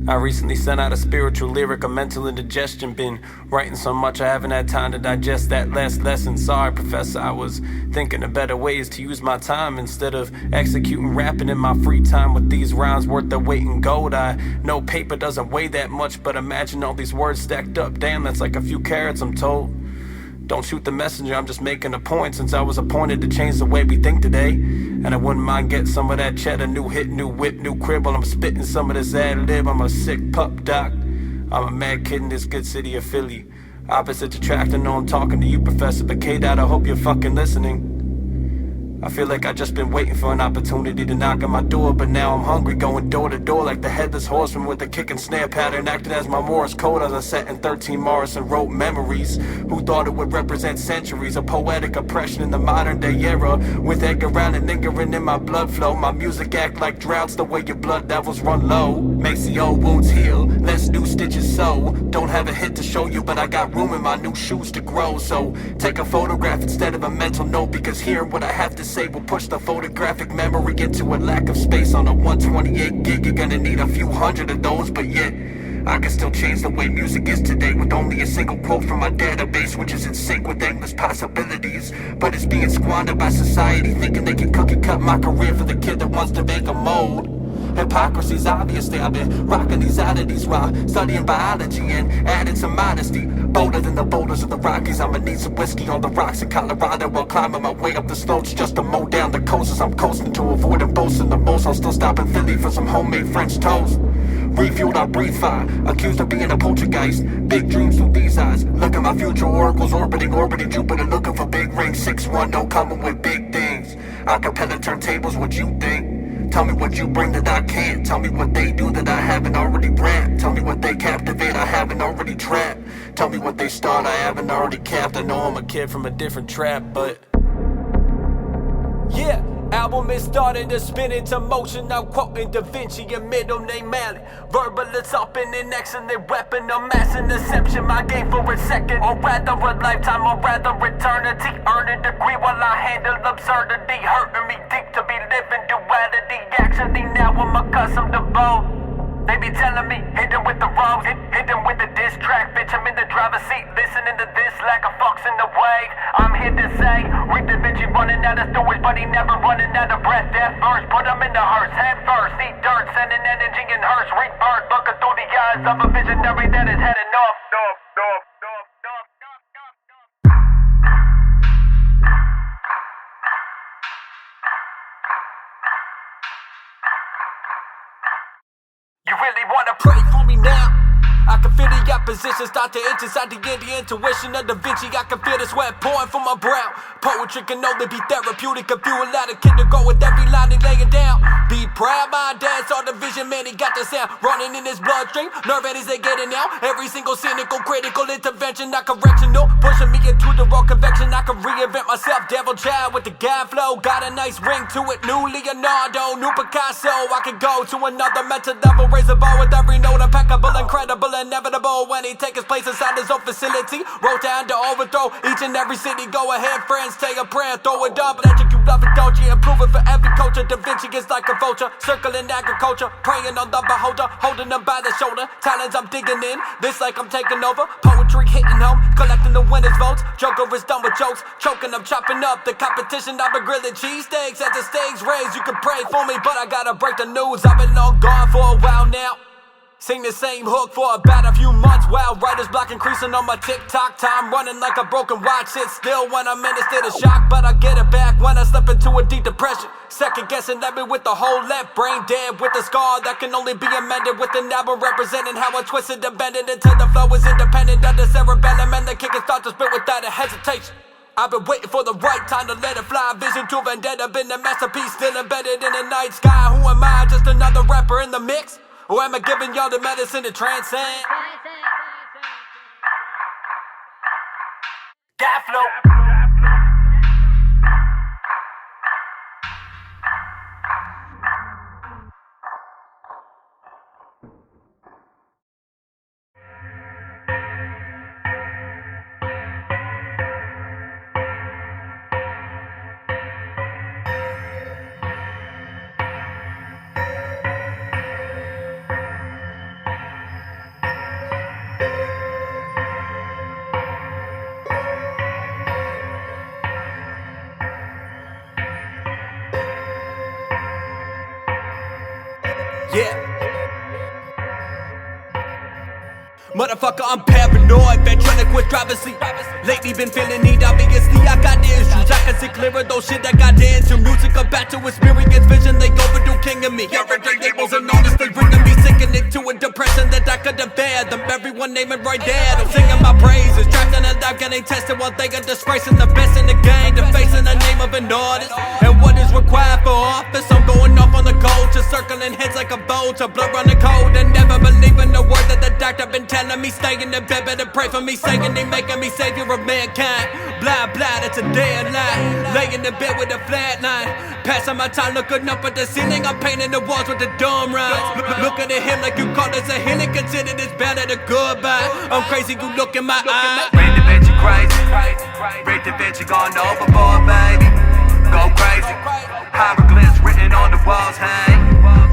I recently sent out a spiritual lyric, a mental indigestion. Been writing so much I haven't had time to digest that last lesson. Sorry, Professor, I was thinking of better ways to use my time instead of executing rapping in my free time with these rhymes worth their weight in gold. I know paper doesn't weigh that much, but imagine all these words stacked up. Damn, that's like a few carrots, I'm told. Don't shoot the messenger, I'm just making a point, since I was appointed to change the way we think today. And I wouldn't mind getting some of that cheddar, new hit, new whip, new crib, while I'm spitting some of this ad-lib. I'm a sick pup, doc. I'm a mad kid in this good city of Philly. Opposites attract, I know I'm talking to you, Professor, but K-Dot, I hope you're fucking listening. I feel like I just been waiting for an opportunity to knock on my door, but now I'm hungry, going door to door like the headless horseman with a kick and snare pattern, acting as my Morse code as I sat in 13 Morrison wrote memories. Who thought it would represent centuries of poetic oppression in the modern day era? With Edgar Allan lingering in my blood flow, my music act like droughts the way your blood levels run low. Makes the old wounds heal, less new stitches sew. Don't have a hit to show you, but I got room in my new shoes to grow. So take a photograph instead of a mental note, because hearing what I have to say will push the photographic memory into a lack of space. On a 128 gig, you're gonna need a few hundred of those, but yet I can still change the way music is today with only a single quote from my database, which is in sync with endless possibilities. But it's being squandered by society, thinking they can cookie cut my career for the kid that wants to make a mold. Hypocrisy's obviously, I've been rocking these oddities while studying biology and adding some modesty. Bolder than the boulders of the Rockies, I'ma need some whiskey on the rocks in Colorado while climbing my way up the slopes just to mow down the coast as I'm coasting to avoid and boasting the most. I'll still stop in Philly for some homemade French toast. Refueled, I breathe fire, accused of being a poltergeist. Big dreams through these eyes, look at my future oracles orbiting Jupiter, looking for big rings. 610 coming with big things. Acapella turntables, what you think? Tell me what you bring that I can't. Tell me what they do that I haven't already rapped. Tell me what they captivate I haven't already trapped. Tell me what they start I haven't already capped. I know I'm a kid from a different trap, but yeah, album is starting to spin into motion. I'm quoting Da Vinci, your middle name Malley. Verbal assaulting an excellent weapon, a mass interception, my game for a second, or rather a lifetime, or rather eternity. Earn a degree while I handle absurdity, hurting me deep to be living duality. Actually now I'm accustomed to both. They be telling me, hit them with the wrongs, hit them with the diss track. Bitch, I'm in the driver's seat, listening to this like a fox in the wave. I'm here to say, Ric Da Vinci running out of storage, but he never running out of breath. That verse, put him in the hearse, head first, eat dirt, sending energy in hearse, rebirth. Looking through the eyes of a visionary that has had enough. You really wanna pray for me now? I can feel the opposition start to itch inside the intuition of Da Vinci. I can feel the sweat pouring from my brow. Poetry can only be therapeutic if you allow the kid to go with every line he laying down. Be proud, my dad saw the vision, man, he got the sound running in his bloodstream. Nerve and he's getting out. Every single cynical, critical intervention, not correctional, pushing me into the raw convection. I can reinvent myself, devil child with the GODFLOW. Got a nice ring to it, new Leonardo, new Picasso. I can go to another mental level, raise a bar with every note, impeccable, incredible, inevitable. When he take his place inside his own facility, wrote down to overthrow each and every city. Go ahead, friends, say a prayer, throw it up, electric, you love it, don't you? Improve it for every culture. Da Vinci is like a vulture, circling agriculture, praying on the beholder, holding them by the shoulder. Talents I'm digging in, this like I'm taking over. Poetry hitting home, collecting the winners' votes. Joker is done with jokes, choking, I'm chopping up the competition. I've been grilling cheesesteaks at the stakes raised. You can pray for me, but I gotta break the news. I've been long gone for a while now. Sing the same hook for about a few months. While writer's block increasing on my TikTok. Time running like a broken watch. Sit still when I'm in a state of shock, but I get it back when I slip into a deep depression. Second guessing at me with the whole left brain dead, with a scar that can only be amended, with an album representing how I twisted and bended until the flow is independent of the cerebellum, and the kick can start to spit without a hesitation. I've been waiting for the right time to let it fly. Vision to vendetta, been a masterpiece, still embedded in the night sky. Who am I, just another rapper in the mix? Or am I giving y'all the medicine to transcend? GODFLOW. Motherfucker, I'm paranoid, vetronic with privacy. Lately been feeling need, obviously I got issues. I can see clearer those shit I got into. Music about to experience vision, they overdo king of me. Everyday labels and artists, they bringing me sinking into a depression that I could have fathom. Everyone naming right there, I'm singing my praises. Trapped in a life getting tested while they are disgracing the best in the game, defacing the name of an artist. And what is required for office, I'm going off on the culture, circling heads like a vulture. Blood running cold and never believing the word that the doctor been telling me. Stay in the bed, better pray for me, saying they making me savior of mankind. Blah blah, that's a dead line. Laying in bed with a flat line, passing my time looking up at the ceiling. I'm painting the walls with the dumb rhymes. Looking at him like you call this a healing, consider this bad at a goodbye. I'm crazy, you look in my eyes. Ric Da Vinci crazy, Ric Da Vinci gone overboard, baby. Go crazy, hieroglyphs written on the walls, hey.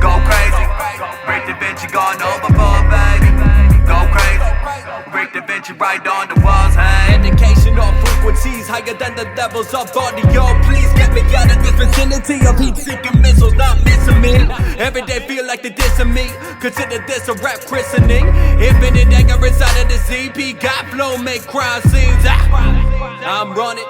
Go crazy, Ric Da Vinci gone overboard, baby. Go crazy, Ric Da Vinci right on the walls, hey. Educational frequencies higher than the levels of audio. Please get me out of this vicinity of heat-seeking missiles not missing me. Every day feel like they're dissing me. Consider this a rap christening. Infinite anger inside of this EP. GODFLOW make crime scenes. I'm running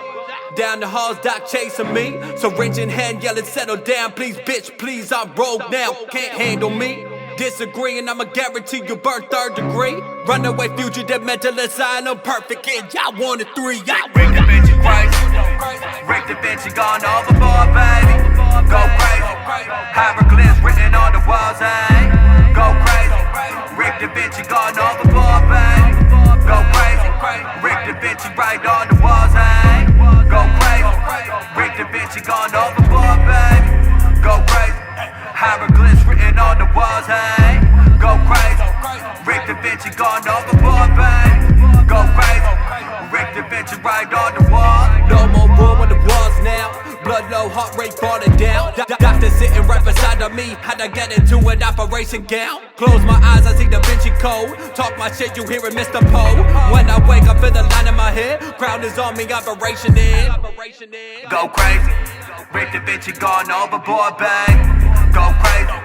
down the halls, doc chasing me. Syringe in hand, yelling, settle down, please, bitch, please. I'm rogue now, can't handle me. Disagreeing, I'ma guarantee you burn third degree. Runaway fugitive, mental asylum, perfect kid. Y'all wanted 3, y'all Ric Da Vinci crazy, Ric Da Vinci gone overboard, baby. Go crazy, hieroglyphs written on the walls, hey. Go crazy, Ric Da Vinci gone overboard, baby. Go crazy, Ric Da Vinci right on the walls, hey. Go crazy, Ric Da Vinci gone overboard, baby. Go crazy, hieroglyphs written on the walls, hey. Go crazy, Ric Da Vinci gone overboard, baby. Go crazy, Ric Da Vinci right on the wall. No more room on the walls now. Blood low, heart rate falling down. Doctor sitting right beside of me. How'd I get into an operation gown? Close my eyes, I see Da Vinci Code. Talk my shit, you hearing Mr. Poe. When I wake up, feel the line in my head. Crowd is on me, operation in. Go crazy, Ric Da Vinci gone overboard, babe. Go crazy,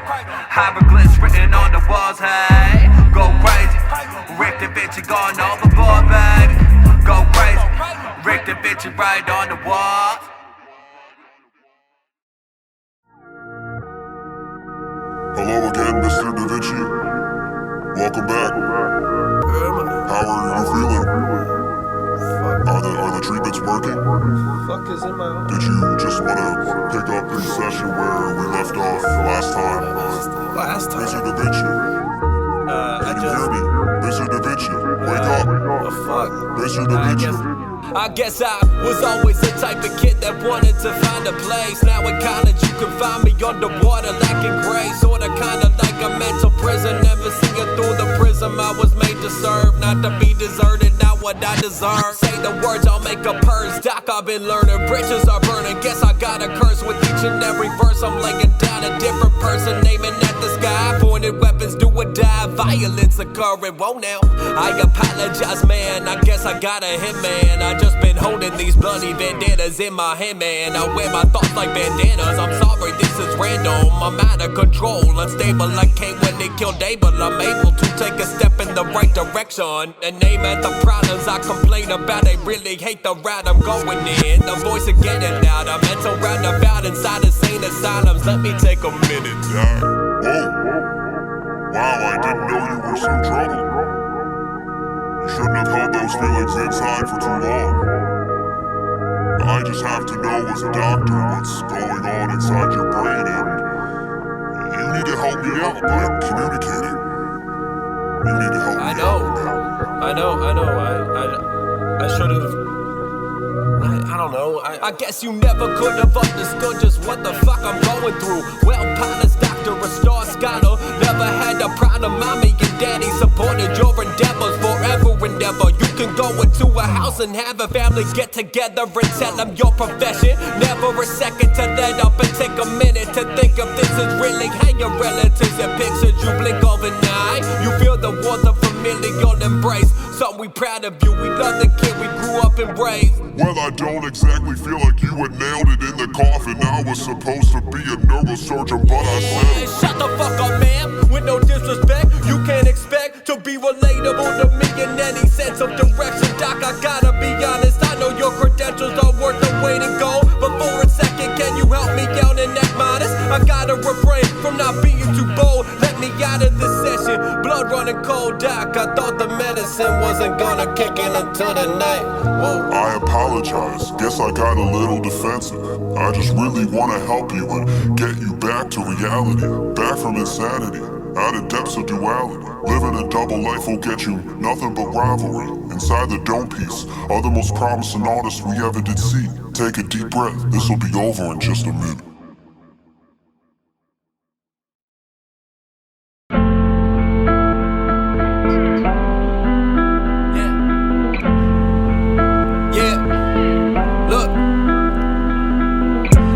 hieroglyphs written on the walls, hey. Go crazy, Ric Da Vinci gone overboard, baby. Go crazy, Ric Da Vinci right on the walls. Hello again, Mr. Da Vinci. Welcome back. How are you feeling? Are the treatments working? Fuck is in my own. Did you just want to pick up the session where we left off last time? Mr. Da Vinci. Can you hear me? Mr. Da Vinci, wake up. Fuck. Mr. Da Vinci. I guess I was always the type of kid that wanted to find a place. Now in college you can find me underwater lacking grace. Sorta kinda like a mental prison. Never see it through the prism I was made to serve. Not to be deserted, not what I deserve. Say the words, I'll make a purse. Doc, I've been learning, bridges are burning. Guess I got a curse with each and every verse. I'm laying down a different person, aiming at the sky. Pointed weapons do or die, violence occurring. Whoa now, I apologize man, I guess I got a hitman. I just been holding these bloody bandanas in my hand, man. I wear my thoughts like bandanas. I'm sorry, this is random. I'm out of control, unstable. I can't when they killed Abel. I'm able to take a step in the right direction and aim at the problems I complain about. I really hate the route I'm going in. The voice of getting out. I'm mental roundabout inside insane asylums. Let me take a minute. Whoa. Wow, I didn't know you were so troubled. You shouldn't have held those feelings inside for too long. I just have to know as a doctor what's going on inside your brain, and you need to help me out by communicating. You need to help me out now. I know. I should have. I don't know. I guess you never could have understood just what the fuck I'm going through. Well, polished doctor, a star scholar, never had a problem. Mommy and daddy supported your endeavors, forever endeavor. You can go into a house and have a family get together and tell them your profession. Never a second to let up and take a minute to think if this is really how your relatives and pictures you blink overnight. You feel the warmth of familial embrace. So we proud of you, we love the kid we grew up and raised. Well, I don't exactly feel like you had nailed it in the coffin. Now I was supposed to be a neurosurgeon, but I said Hey, shut the fuck up, man. With no disrespect, you can't expect to be relatable to me in any sense of direction. Doc, I gotta be honest, I know your credentials are worth the way to go. But for a second, can you help me out and act modest? I gotta refrain from not being too bold. Let me out of this session. Blood running cold, Doc. I thought the medicine wasn't gonna kick in until the night. Whoa. I apologize, guess I got a little defensive. I just really wanna help you and get you back to reality, back from insanity, out of depths of duality. Living a double life will get you nothing but rivalry. Inside the dome piece are the most promising artists we ever did see. Take a deep breath, this'll be over in just a minute.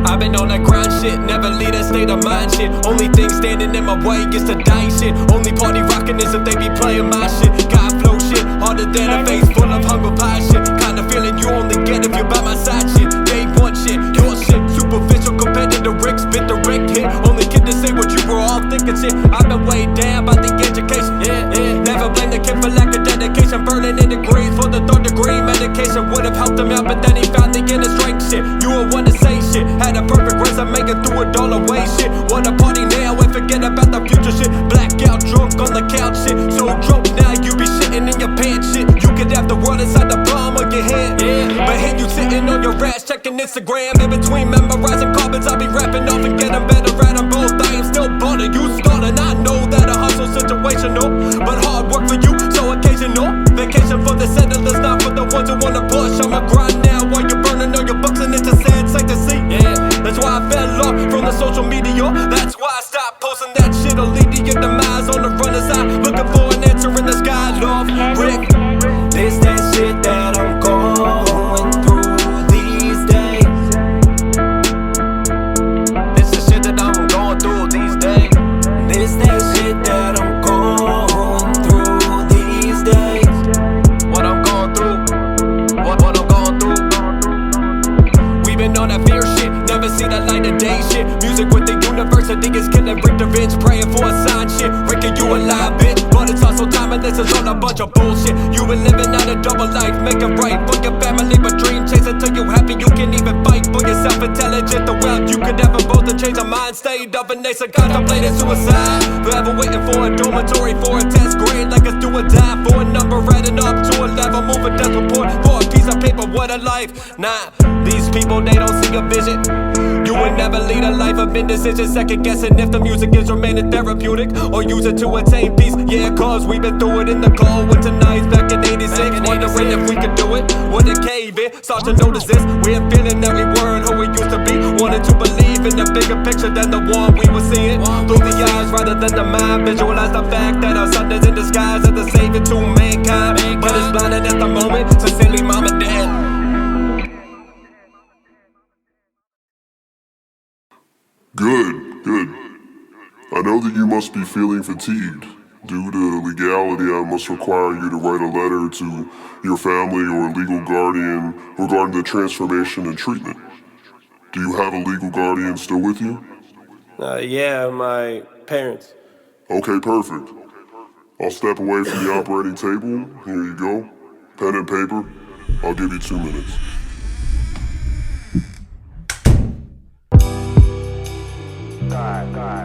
I've been on that grind shit, never leave that state of mind shit. Only thing standing in my way is the dice shit. Only party rockin' is if they be playing my shit. GODFLOW shit, harder than a face full of hunger pie shit. Kinda feeling you only get if you're by my side shit. Day one shit, your shit, superficial compared to the Rick, spit the Rick hit. Only kid to say what you were all thinking shit. I've been weighed down by the education, never blame the kid for lack of dedication. Burning in degrees for the third degree. Medication would have helped him out, but then he found the inner strength shit. You were one to say shit, had a perfect resume and threw it all away shit. What a party now and forget about the future shit. Blackout drunk on the couch shit. So drunk now you be shitting in your pants shit. You could have the world inside the palm of your hand, but here you sitting on your ass checking Instagram. In between memorizing carbons I'll be rapping off and getting better at them both. I am still balling, you stalling. I know that a hustle situational, but hard work for you, so occasional. Vacation for the settlers, not for the ones who wanna push. I'ma grind now while you're burning all your books and it's a sad sight to see. That's why I fell off from the social media. That's why I stopped posting that shit. Will lead to your demise on the runner's eye. Looking for an answer in the sky, love. Rick, this that shit that I'm going through these days. This is shit that I'm going through these days. This that shit that I'm going through these days. What I'm going through, what I'm going through. We've been on that fear shit, never seen the light of day shit. Music with the university is killing Ric Da Vinci, praying for a sign shit. Rick, are you alive, bitch? But it's also time and this is all a bunch of bullshit. You been living out a double life, make it right for your family, but dream chase until you happy. You can't even fight for yourself, intelligent. The wealth you could have both to change a mind state of a nation. Contemplating suicide, forever waiting for a dormitory for a test grade, like it's do or die for a number adding up to a level. Moving death report for a piece of paper. What a life! Nah, these people they don't see a vision. You would never lead a life of indecision, second guessing if the music is remaining therapeutic or use it to attain peace. Yeah, cause we've been through it in the cold winter nights back in 86. Wondering if we could do it, would it cave in? Start to notice this weird feeling that we weren't who we used to be. Wanted to believe in the bigger picture than the one we were seeing through the eyes rather than the mind. Visualize the fact that our son is in disguise as the savior to mankind, but it's blinded at the moment. Sincerely, mom and dad. Good. I know that you must be feeling fatigued. Due to legality, I must require you to write a letter to your family or legal guardian regarding the transformation and treatment. Do you have a legal guardian still with you? Yeah, my parents. Okay, perfect. I'll step away from the operating table. Here you go. Pen and paper. I'll give you 2 minutes. God.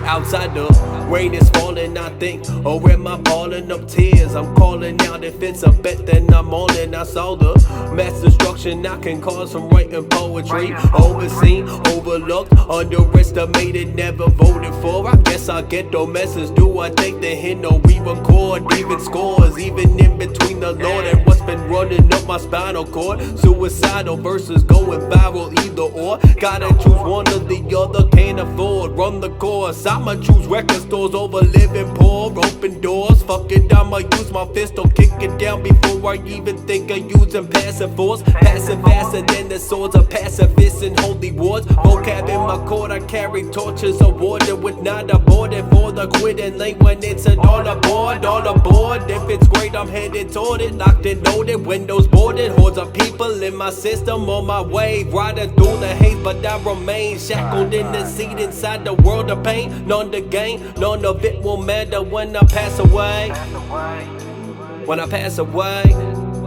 Outside the rain is falling, I think, or am I balling up tears? I'm calling out if it's a bet, then I'm all in. I saw the mass destruction I can cause from writing poetry. Overseen, overlooked, underestimated, never voted for. I guess I get no message. Do I take the hint or we record even scores? Even in between the Lord and what's been running up my spinal cord. Suicidal versus going viral, either or. Gotta choose one or the other, can't afford. Run the course, I'ma choose record store mentors over living poor. Open doors, fuck it, I'ma use my fist. Don't kick it down before I even think of using passive force. Passing faster than the swords of pacifists in holy wars. Vocab in my court, I carry torches awarded with not aborted for the quitting late when it's an all aboard, all aboard. If it's great, I'm headed toward it, locked and loaded, windows boarded. Hordes of people in my system on my way, riding through the haze, but I remain shackled in the seat inside the world of pain. None to gain, none of it will matter when I pass away. When I pass away.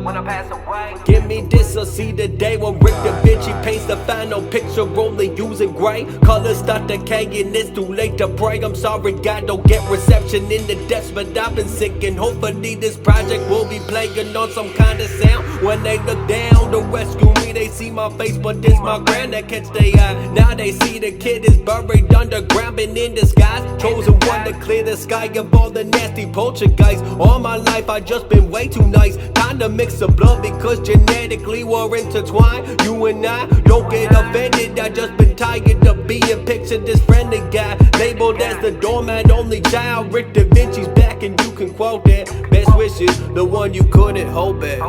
When I pass away, Give me this or see the day when Ric Da Vinci paints the final picture, only using gray. Colors start decaying, it's too late to pray. I'm sorry God, don't get reception in the depths, but I've been singing. Hopefully this project will be playing on some kind of sound. When they look down to rescue me, they see my face, but it's my grand that catch their eye. Now they see the kid is buried underground, been in disguise. Chosen one to clear the sky of all the nasty poltergeists. All my life I just been way too nice. Time to mix the blood because genetically we're intertwined. You and I don't get offended, I just been tired of being pictured this friendly guy, labeled as the doormat, only child. Ric Da Vinci's back and you can quote that. Best wishes, the one you couldn't hold back.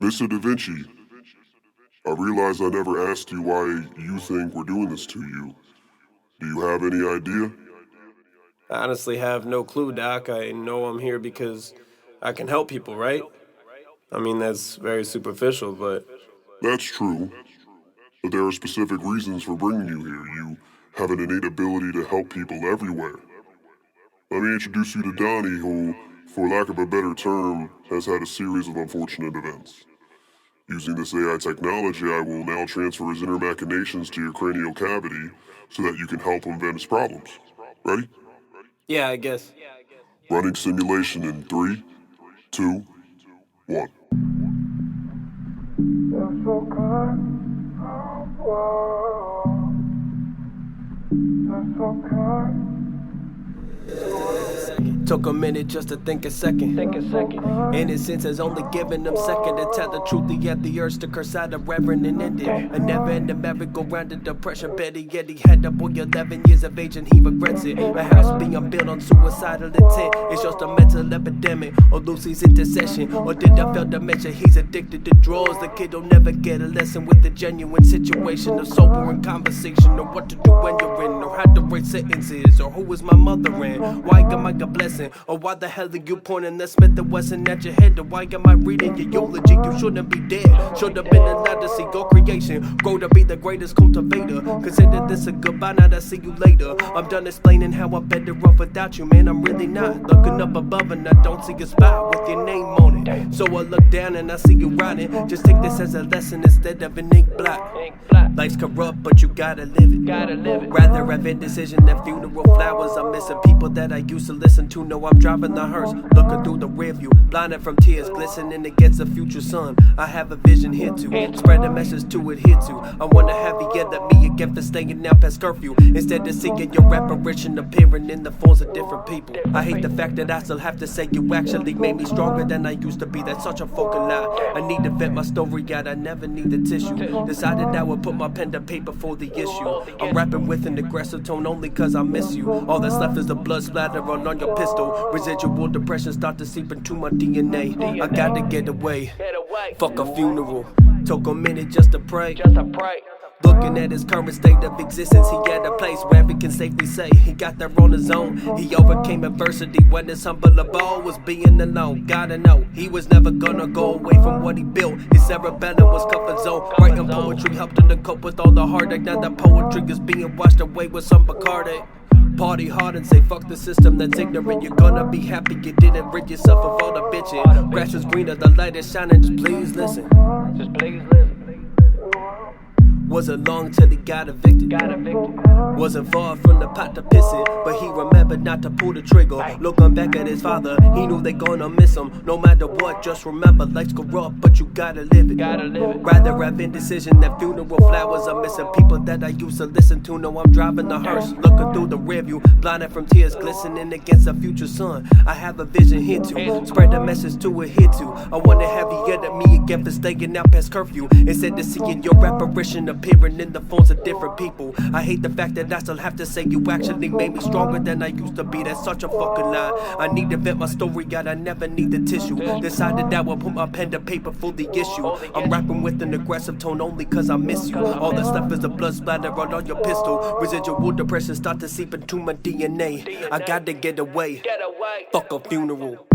Mr. Da Vinci, I realize I never asked you why you think we're doing this to you. Do you have any idea? I honestly have no clue, Doc. I know I'm here because I can help people, right? I mean, that's very superficial, but... That's true, but there are specific reasons for bringing you here. You have an innate ability to help people everywhere. Let me introduce you to Donnie, who, for lack of a better term, has had a series of unfortunate events. Using this AI technology, I will now transfer his inner machinations to your cranial cavity so that you can help him vent his problems. Ready? Yeah, I guess. Running simulation in 3, 2, 1. You're so kind, oh, you're so kind. Took a minute just to think a second. Innocence has only given them second to tell the truth. He had the urge to curse out a reverend and end it. A never ending merry-go-round of depression. Better yet, he had a boy 11 years of age and he regrets it. A house being built on suicidal intent. It's just a mental epidemic. Or Lucy's intercession. Or did I fail to mention he's addicted to drugs? The kid will never get a lesson with the genuine situation. A sobering conversation. Or what to do when you're in. Or how to rate sentences. Or who is my mother in? Why am I a blessing? Or why the hell are you pointing that Smith and Wesson at your head? Or why am I reading your eulogy? You shouldn't be dead. Should have been allowed to see go creation. Grow to be the greatest cultivator. Consider this a goodbye, now I see you later. I'm done explaining how I'm better off without you, man. I'm really not. Looking up above and I don't see a spot with your name on it. So I look down and I see you riding. Just take this as a lesson instead of an ink blot. Life's corrupt, but you gotta live it. Rather have indecision than funeral flowers. I'm missing people that I used to listen to. Know I'm driving the hearse, looking through the rearview, blinded from tears, glistening against the future sun. I have a vision here to spread a message to adhere to. I wanna have you yell at me again for staying now past curfew, instead of seeing your apparition appearing in the forms of different people. I hate the fact that I still have to say you actually made me stronger than I used to be. That's such a fucking lie. I need to vent my story out, I never need the tissue. Decided I would put my pen to paper for the issue. I'm rapping with an aggressive tone only cause I miss you. All that's left is the blood splatter on your pistol. Residual depression start to seep into my DNA. I gotta get away. Fuck a funeral. Took a minute just to pray. Looking at his current state of existence, he at a place where we can safely say he got there on his own. He overcame adversity when his humble abode was being alone. Gotta know, he was never gonna go away from what he built. His cerebellum was comfort zone. Writing poetry helped him to cope with all the heartache. Now that poetry is being washed away with some Bacardi. Party hard and say fuck the system that's ignorant. You're gonna be happy you didn't rid yourself of all the bitching. Grass is greener, the light is shining, just please listen. Just please listen. Wasn't long till he got evicted. Wasn't far from the pot to piss it, but he remembered not to pull the trigger. Looking back at his father, he knew they gonna miss him. No matter what, just remember life's corrupt, but you gotta live it. Rather have indecision than funeral flowers are missing. People that I used to listen to know I'm driving the hearse, looking through the rearview, blinded from tears glistening against a future sun. I have a vision here to spread the message to a here to. I wanna have you yet at me again for staying out past curfew. Instead of seeing your apparition appearing in the forms of different people. I hate the fact that I still have to say you actually made me stronger than I used to be. That's such a fucking lie. I need to vent my story out, I never need the tissue. Decided I would put my pen to paper for the issue. I'm rapping with an aggressive tone only cause I miss you. All that's left is the blood splatter on your pistol. Residual depression start to seep into my DNA. I gotta get away. Fuck a funeral.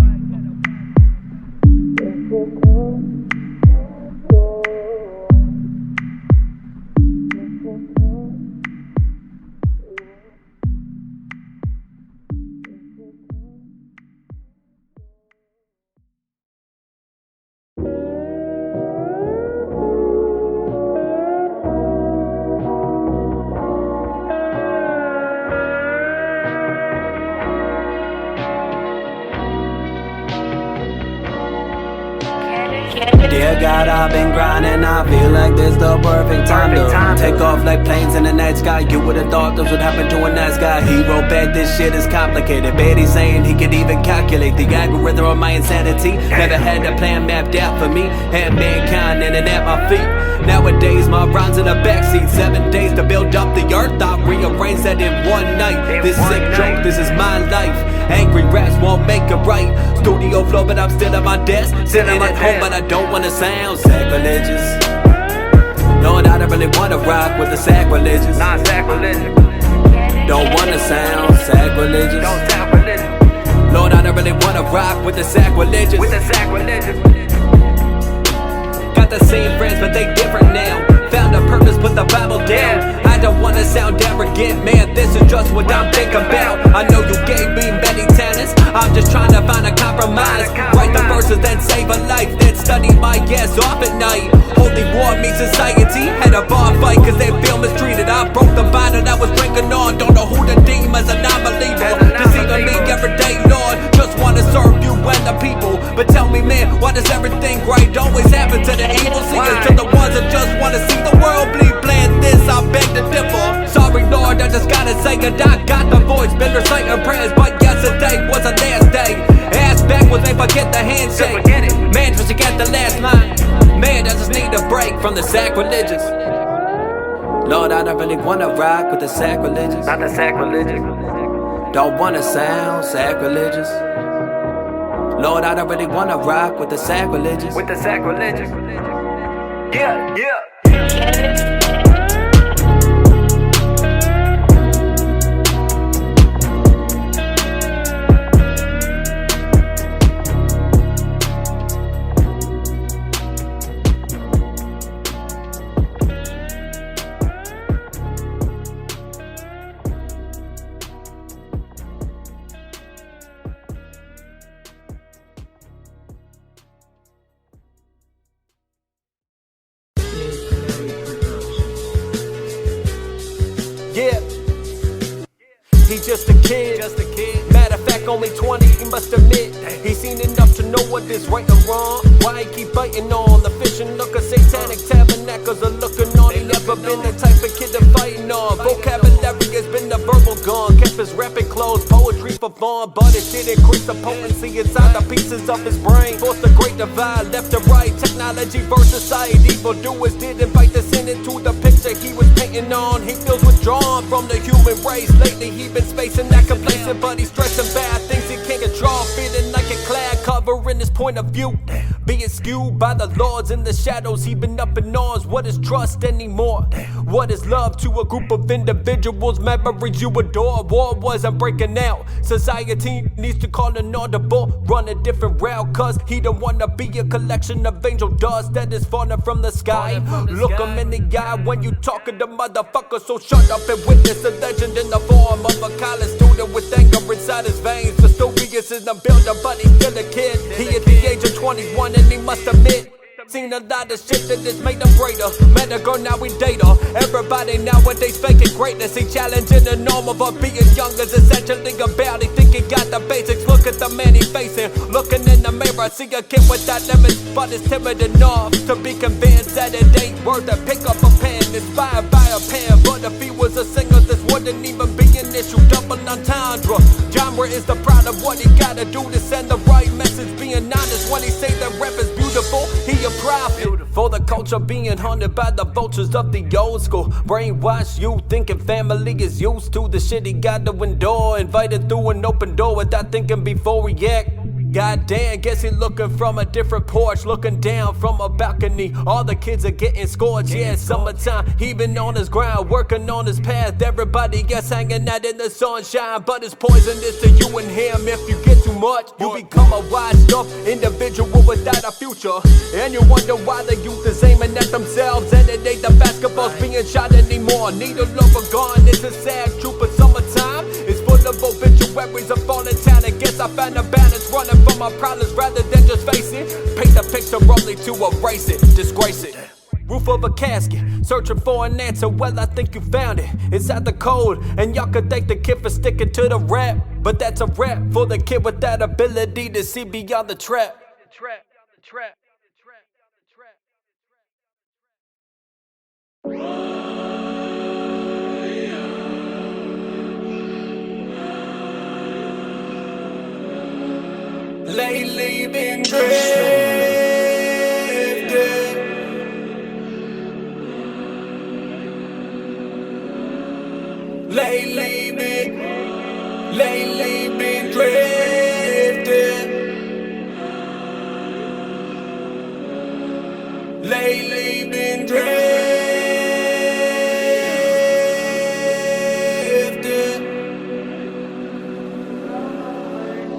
Dear God, I've been grinding, I feel like this the perfect time to take off like planes in the night sky. You would've thought this would happen to a nice guy. He wrote back, this shit is complicated. Betty saying he could even calculate the algorithm of my insanity. Never had a plan mapped out for me. Had mankind in and at my feet. Nowadays my rhymes in the backseat. 7 days to build up the earth, I rearranged that in one night. This sick joke, this is my life. Angry raps won't make it right. Studio flow, but I'm still at my desk. Sitting at home, but I don't wanna sound sacrilegious. Lord, I don't really wanna rock with the sacrilegious. Not sacrilegious. Don't wanna sound sacrilegious. Don't sacrilegious. Lord, I don't really wanna rock with the sacrilegious. With the sacrilegious. Got the same friends, but they different now. Found a purpose, put the Bible down. I don't wanna sound arrogant, man, this is just what I'm thinking about. I know you gave me many talents, I'm just trying to find a compromise. Write the verses, then save a life, then study my ass off at night. Holy war meets society, had a bar fight cause they feel mistreated. I broke the bottle I was drinking on, don't know who the demons are, non-believer. Deceiving me every day, Lord, just wanna serve you and the people. But tell me, man, why does everything great always happen to the evil seers? To the ones that just wanna see the world bleed bland, this I beg to differ. Sorry Lord, I just gotta say it, I got the voice, been reciting prayers, but yesterday was the last day. Ass backwards, they forget the handshake. Man, just to get the last line. Man, I just need a break from the sacrilegious. Lord, I don't really wanna rock with the sacrilegious. Not the sacrilegious. Don't wanna sound sacrilegious. Lord, I don't really wanna rock with the sacrilegious. With the sacrilegious. Yeah, yeah. Yeah, he's just a kid. Matter of fact, only 20, he must admit. He's seen enough to know what is right and wrong. Why he keep biting on the fishing look of satanic tabernacles are looking on. He never been the type of kid to fighting on. Vocabulary has been the verbal gone. Kept his rapping clothes, poetry for fun, but it did increase the potency inside the pieces of his brain. Forced the great divide, left to right, technology versus society. Evildoers did invite the sin into the picture he was painting on. He feels withdrawn from the human race. Lately he been spacing that complacent, but he's stressing bad things he can't control. Feeling like a clad discovering his point of view, being skewed by the lords in the shadows. He been up in arms. What is trust anymore? What is love to a group of individuals? Memories you adore. War wasn't breaking out. Society needs to call an audible, run a different route, cause he don't wanna be a collection of angel dust that is falling from the sky. Look him in the eye when you talking to motherfuckers, so shut up and witness a legend in the form of a college student with anger inside his veins. Custodians in the building, but he's still a kid. He at the age of 21 and he must admit seen a lot of shit that just made them greater. Met a girl, now we date her. Everybody nowadays faking greatness. He challenging the norm of her being young is essentially about. He think he got the basics. Look at the man he facing. Looking in the mirror, see a kid without limits, but it's timid enough to be convinced that it ain't worth it. Pick up a pen, inspired by a pen. But if he was a singer, this wouldn't even be an issue. Double entendre. Genre is the pride of what he gotta do to send the right message. Being honest when he say that rap is beautiful, he a profit for the culture being haunted by the vultures of the old school. Brainwash you thinking family is used to the shit he got to endure. Invited through an open door without thinking before we act. Goddamn, guess he looking from a different porch, looking down from a balcony. All the kids are getting scorched, yeah, it's summertime. He been on his grind, working on his path. Everybody gets hanging out in the sunshine, but it's poisonous to you and him. If you get too much, you become a washed up individual without a future. And you wonder why the youth is aiming at themselves, and it ain't the basketballs being shot anymore. Needle over gone, it's a sad truth, but summertime is full of obituaries of falling town. I guess I found a balance, running from my problems rather than just face it. Paint the picture only to erase it, disgrace it. Roof of a casket, searching for an answer. Well, I think you found it. It's at the code, and y'all could thank the kid for sticking to the rap. But that's a rap for the kid with that ability to see beyond the trap. Lately been drifting. Lately been drifting. Lately been drifting.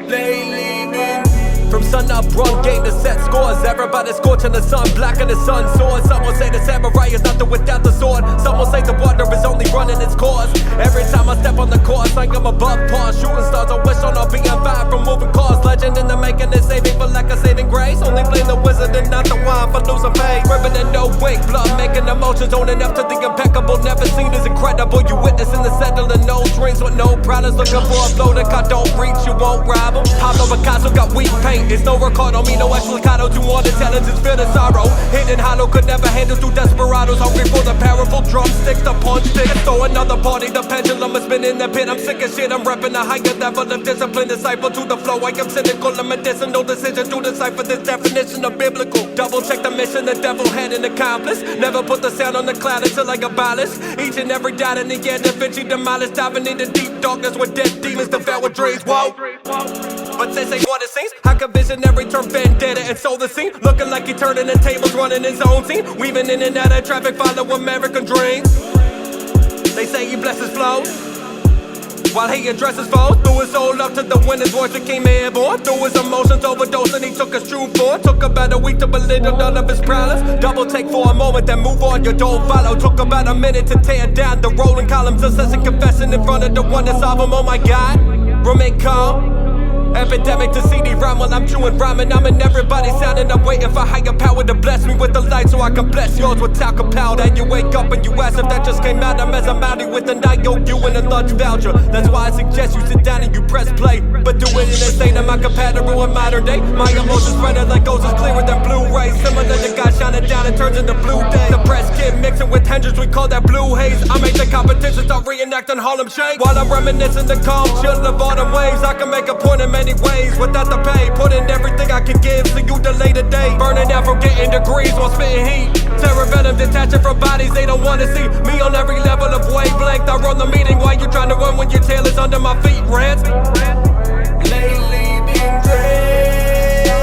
Lately been. From sun up, run game to set scores. Everybody scorching the sun, black in the sun soars. Some will say the samurai is nothing without the sword. Some will say the water is only running its course. Every time I step on the course, like I'm above par. Shooting stars, I wish on all being fired from moving cars. Legend in the making, is saving for lack of saving grace. Only blame the wizard and not the wine for losing faith. Ribbon and no wake, blood making emotions owning up to the impeccable. Never seen as incredible. You witnessing the settling no dreams with no problems. Looking for a flow that I don't reach, you won't rival. Pablo Picasso got weak paint. It's no record on me, no explicado. Too on intelligence, feel the sorrow. Hidden hollow, could never handle through desperados. Hungry for the powerful drumsticks, the punch stick. So another party, the pendulum is spinning the pin. I'm sick of shit, I'm repping a higher level of discipline. Disciple to the flow, I am cynical. A medicinal decision to decipher this definition of biblical. Double check the mission, the devil had an accomplice. Never put the sound on the cloud until I abolish each and every doubt in the end. Da Vinci demolished, diving into deep darkness where dead demons devour dreams. Whoa. But they say what it seems. I can visionary turn vendetta and sow the scene. Looking like he turning the tables, running his own scene. Weaving in and out of traffic, follow American dreams. They say he blesses flows while he addresses foes. Threw his soul up to the wind, his voice became airborne. Threw his emotions overdose and he took his true form. Took about a week to belittle none of his problems. Double take for a moment, then move on, you don't follow. Took about a minute to tear down the rolling columns. Assessing, confessing in front of the one that's solve him. Oh my God, remain calm. Epidemic to CD rhyme while I'm chewing rhyming. I'm in everybody's sounding. I'm waiting for higher power to bless me with the light so I can bless yours with talcum powder. And you wake up and you ask if that just came out. I'm as a Mountie with an IOU and a lunch voucher. That's why I suggest you sit down and you press play. But do it in a state of my compatible with modern day. My emotions spreading like oceans clearer than Blu-rays. Similar to God shining down, it turns into blue day. The press kid mixing with Hendrix, we call that blue haze. I make the competition start reenacting Harlem Shake. While I'm reminiscing the calm chill of autumn waves. I can make a point in many ways without the pay. Put in everything I can give so you delay the day. Burning out from getting degrees while spitting heat. Terror venom detaching from bodies they don't wanna see. Me on every level of wavelength. I run the meeting while you trying to run when your tail is under my feet. Rant. Lately been dread.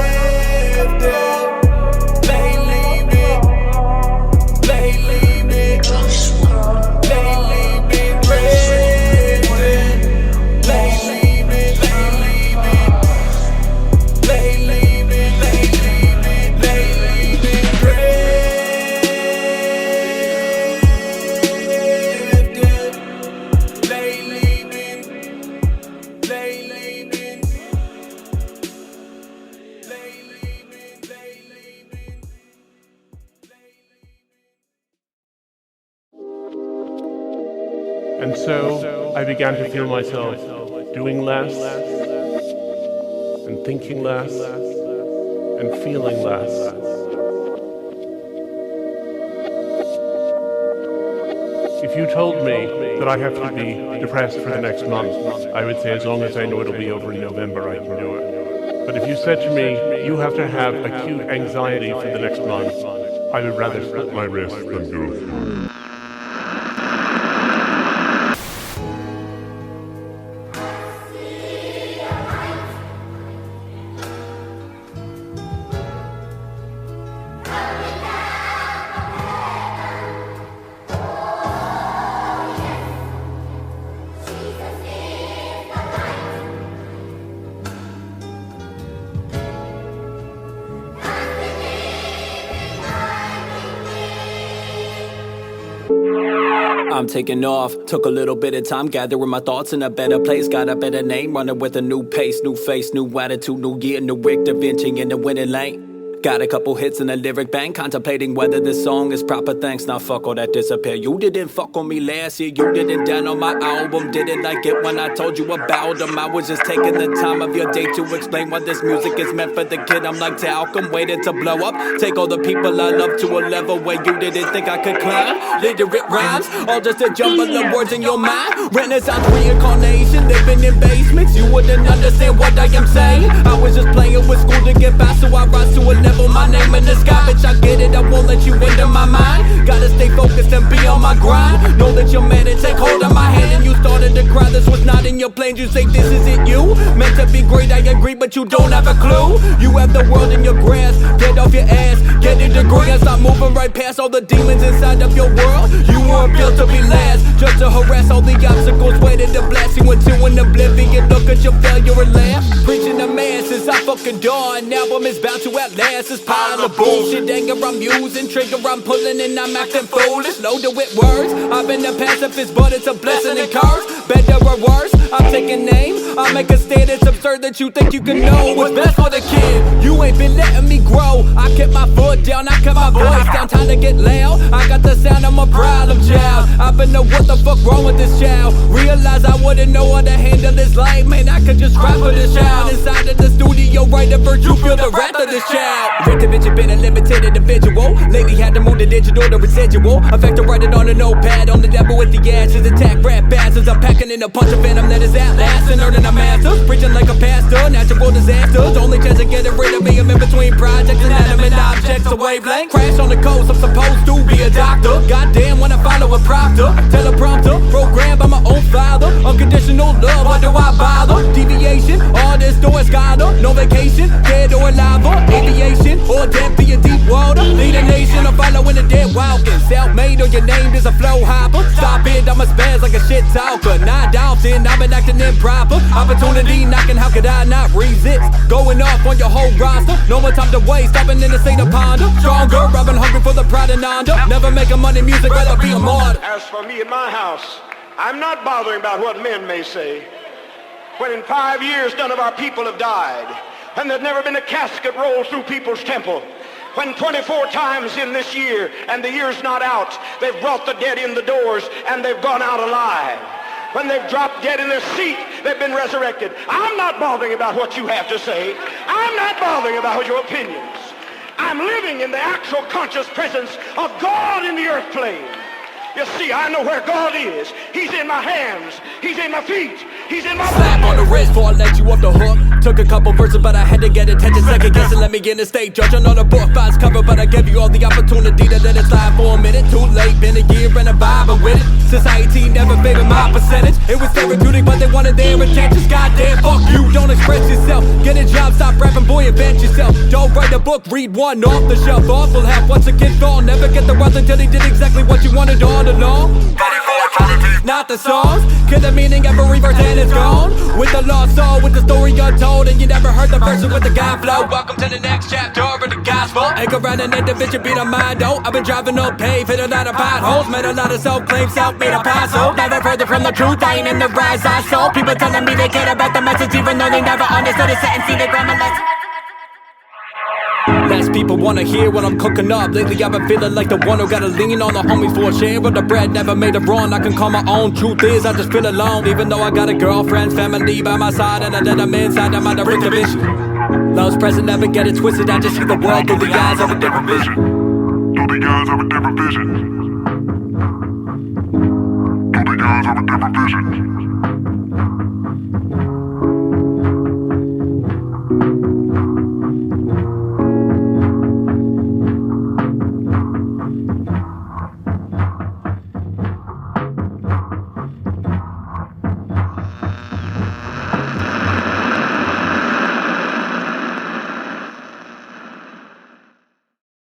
And so I began to feel myself doing less, and thinking less, and feeling less. If you told me that I have to be depressed for the next month, I would say as long as I know it'll be over in November, I can do it. But if you said to me, you have to have acute anxiety for the next month, I would rather split my wrist than do it. I'm taking off, took a little bit of time gathering my thoughts in a better place. Got a better name, running with a new pace, new face, new attitude, new year, new Ric Da Vinci in the winning lane. Got a couple hits in the lyric bank, contemplating whether this song is proper. Thanks, now fuck all that disappear. You didn't fuck on me last year, you didn't down on my album. Didn't like it when I told you about them. I was just taking the time of your day to explain why this music is meant for the kid. I'm like talcum, waiting to blow up. Take all the people I love to a level where you didn't think I could climb. Literate rhymes, all just a jumble of words in your mind. Renaissance reincarnation, living in basements. You wouldn't understand what I am saying. I was just playing with school to get by, so I rise to a level. My name in the sky, bitch, I get it, I won't let you into my mind. Gotta stay focused and be on my grind. Know that you're mad and take hold of my hand and you started to cry. This was not in your plans, you say this isn't you. Meant to be great, I agree, but you don't have a clue. You have the world in your grasp, get off your ass, get a degree and stop moving right past all the demons inside of your world. You weren't built to be last, just to harass all the obstacles, waiting to blast you into an oblivion. Look at your failure and laugh, preaching the masses, I fucking dawn. Album is bound to outlast. This pile of bullshit, anger I'm using, trigger I'm pulling and I'm acting foolish, loaded with words. I've been a pacifist, but it's a blessing and curse. Better or worse, I'm taking name, I make a stand. It's absurd that you think you can know what's best for the kid. You ain't been letting me grow. I kept my foot down, I kept my voice down. Time to get loud, I got the sound of my problem child. I've been know what the fuck wrong with this child. Realize I wouldn't know how to handle this life. Man, I could just rap for this child. Inside of the studio, write a virtue, feel the wrath of this child. Ric Da Vinci been a limited individual. Lately had to move the digital to residual. Effect to write it on a notepad. On the devil with the ashes. Attack rap bastards. I'm packing in a punch of venom that is outlast. And earning a master's. Preaching like a pastor. Natural disasters. Only chance of getting rid of me. I'm in between projects. Inanimate objects. A wavelength. Crash on the coast. I'm supposed to be a doctor. Goddamn when I follow a proctor. Teleprompter. Programmed by my own father. Unconditional love. Why do I bother? Deviation. All this door is scholar. No vacation. Dead or alive. Aviation. Or depth in deep water. Lead a nation, I'm following the dead walking. Self-made or your name is a flow hopper. Stop it, I'm a spaz like a shit talker. Not often, I've been acting improper. Opportunity knocking, how could I not resist? Going off on your whole roster. No more time to waste, I've been in the state of ponder. Stronger, I've been hungry for the pride and honor. Never making money music, rather be a martyr. As for me and my house, I'm not bothering about what men may say. When in 5 years none of our people have died, and there's never been a casket rolled through people's temple. When 24 times in this year, and the year's not out, they've brought the dead in the doors, and they've gone out alive. When they've dropped dead in their seat, they've been resurrected. I'm not bothering about what you have to say. I'm not bothering about your opinions. I'm living in the actual conscious presence of God in the earth plane. You see, I know where God is. He's in my hands. He's in my feet. He's in my slap on the wrist before I let you off the hook. Took a couple verses, but I had to get attention. Second guessing, let me get in the state. Judging on the book, files cover, but I gave you all the opportunity to let it slide for a minute. Too late, been a year and a vibe with it. Society never favored my percentage. It was therapeutic, but they wanted their attention. Goddamn, fuck you, don't express yourself. Get a job, stop rapping, boy, invent yourself. Don't write a book, read one off the shelf. Awful half once a kid fall. Never get the runs until he did exactly what you wanted all along. Not the songs, cause the meaning every verse and it's gone. With the lost soul, with the story untold, and you never heard the verses with the GODFLOW. Welcome to the next chapter of the gospel. Ain't around an individual, beat on my dough. I've been driving up pave, hit a lot of potholes, made a lot of self-claimed, self-made apostle. Never further from the truth, I ain't in the rise I sold. People telling me they care about the message, even though they never understood it. Set and see the grammar lesson. Yes, people wanna hear what I'm cooking up. Lately I've been feeling like the one who gotta lean on the homies for a share of the bread. Never made a run, I can call my own. Truth is, I just feel alone. Even though I got a girlfriend, family by my side, and I let them inside, I'm out of Ric Da Vinci. Love's present, never get it twisted. I just see the world through the eyes of a different vision. Through the eyes of a different vision. Through the eyes of a different vision.